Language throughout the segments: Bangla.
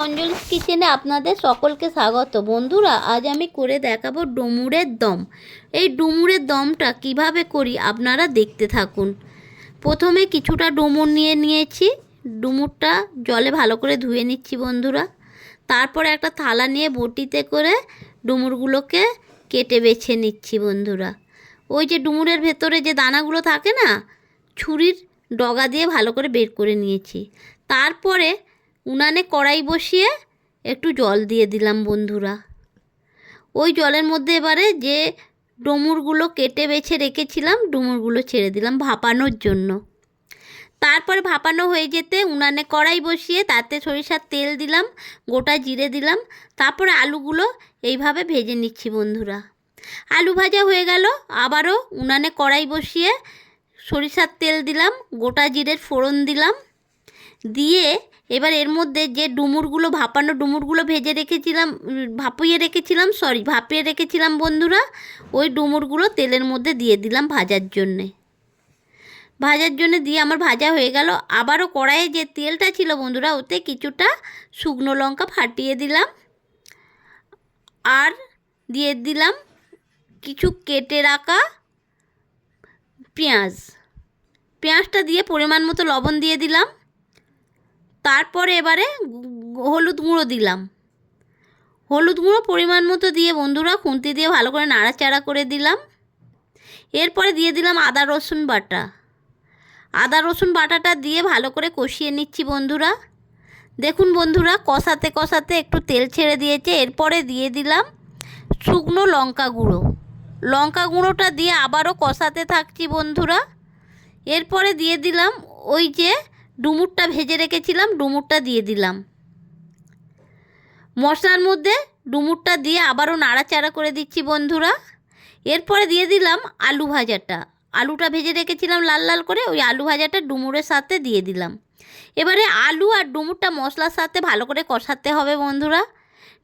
অঞ্জলিস কিচেনে আপনাদের সকলকে স্বাগত। বন্ধুরা, আজ আমি করে দেখাবো ডুমুরের দম। এই ডুমুরের দমটা কিভাবে করি আপনারা দেখতে থাকুন। প্রথমে কিছুটা ডুমুর নিয়েছি। ডুমুরটা জলে ভালো করে ধুয়ে নিচ্ছি বন্ধুরা। তারপরে একটা থালা নিয়ে বটিতে করে ডুমুরগুলোকে কেটে বেছে নিচ্ছি বন্ধুরা। ওই যে ডুমুরের ভেতরে যে দানাগুলো থাকে না, ছুরির ডগা দিয়ে ভালো করে বের করে নিয়েছি। তারপরে উনানে কড়াই বসিয়ে একটু জল দিয়ে দিলাম বন্ধুরা। ওই জলের মধ্যে এবারে যে ডুমুরগুলো কেটে বেছে রেখেছিলাম, ডুমুরগুলো ছেড়ে দিলাম ভাপানোর জন্য। তারপরে ভাপানো হয়ে যেতে উনানে কড়াই বসিয়ে তাতে সরিষার তেল দিলাম, গোটা জিরে দিলাম। তারপরে আলুগুলো এইভাবে ভেজে নিচ্ছি বন্ধুরা। আলু ভাজা হয়ে গেল, আবারও উনানে কড়াই বসিয়ে সরিষার তেল দিলাম, গোটা জিরের ফোড়ন দিলাম। দিয়ে এবার এর মধ্যে যে ডুমুরগুলো ভাপানো ডুমুরগুলো ভাপিয়ে রেখেছিলাম বন্ধুরা, ওই ডুমুরগুলো তেলের মধ্যে দিয়ে দিলাম ভাজার জন্যে দিয়ে আমার ভাজা হয়ে গেল। আবারও কড়াইয়ে যে তেলটা ছিল বন্ধুরা, ওতে কিছুটা শুকনো লঙ্কা ফাটিয়ে দিলাম, আর দিয়ে দিলাম কিছু কেটে রাখা পেঁয়াজটা দিয়ে পরিমাণ মতো লবণ দিয়ে দিলাম। তারপরে এবারে হলুদ গুঁড়ো পরিমাণ মতো দিয়ে বন্ধুরা খুন্তি দিয়ে ভালো করে নাড়াচাড়া করে দিলাম। এরপরে দিয়ে দিলাম আদা রসুন বাটাটা দিয়ে ভালো করে কষিয়ে নিচ্ছি বন্ধুরা। দেখুন বন্ধুরা, কষাতে কষাতে একটু তেল ছেড়ে দিয়েছে। এরপরে দিয়ে দিলাম শুকনো লঙ্কা গুঁড়োটা দিয়ে আবারও কষাতে থাকছি বন্ধুরা। এরপরে দিয়ে দিলাম ওই যে ডুমুরটা ভেজে রেখেছিলাম, ডুমুরটা দিয়ে দিলাম মশলার মধ্যে। ডুমুরটা দিয়ে আবারও নাড়াচাড়া করে দিচ্ছি বন্ধুরা। এরপরে দিয়ে দিলাম আলুটা ভেজে রেখেছিলাম লাল লাল করে, ওই আলু ভাজাটা ডুমুরের সাথে দিয়ে দিলাম। এবারে আলু আর ডুমুরটা মশলার সাথে ভালো করে কষাতে হবে বন্ধুরা,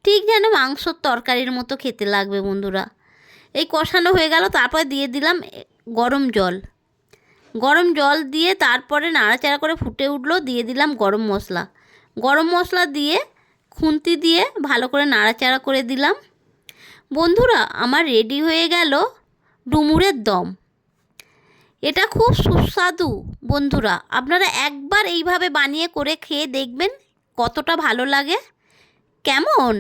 ঠিক যেন মাংসর তরকারির মতো খেতে লাগবে বন্ধুরা। এই কষানো হয়ে গেল, তারপরে দিয়ে দিলাম গরম জল দিয়ে তারপরে নাড়াচাড়া করে ফুটে উঠলো, দিয়ে দিলাম গরম মশলা দিয়ে খুন্তি দিয়ে ভালো করে নাড়াচাড়া করে দিলাম বন্ধুরা। আমার রেডি হয়ে গেল ডুমুরের দম। এটা খুব সুস্বাদু বন্ধুরা, আপনারা একবার এইভাবে বানিয়ে করে খেয়ে দেখবেন কতটা ভালো লাগে। কেমন?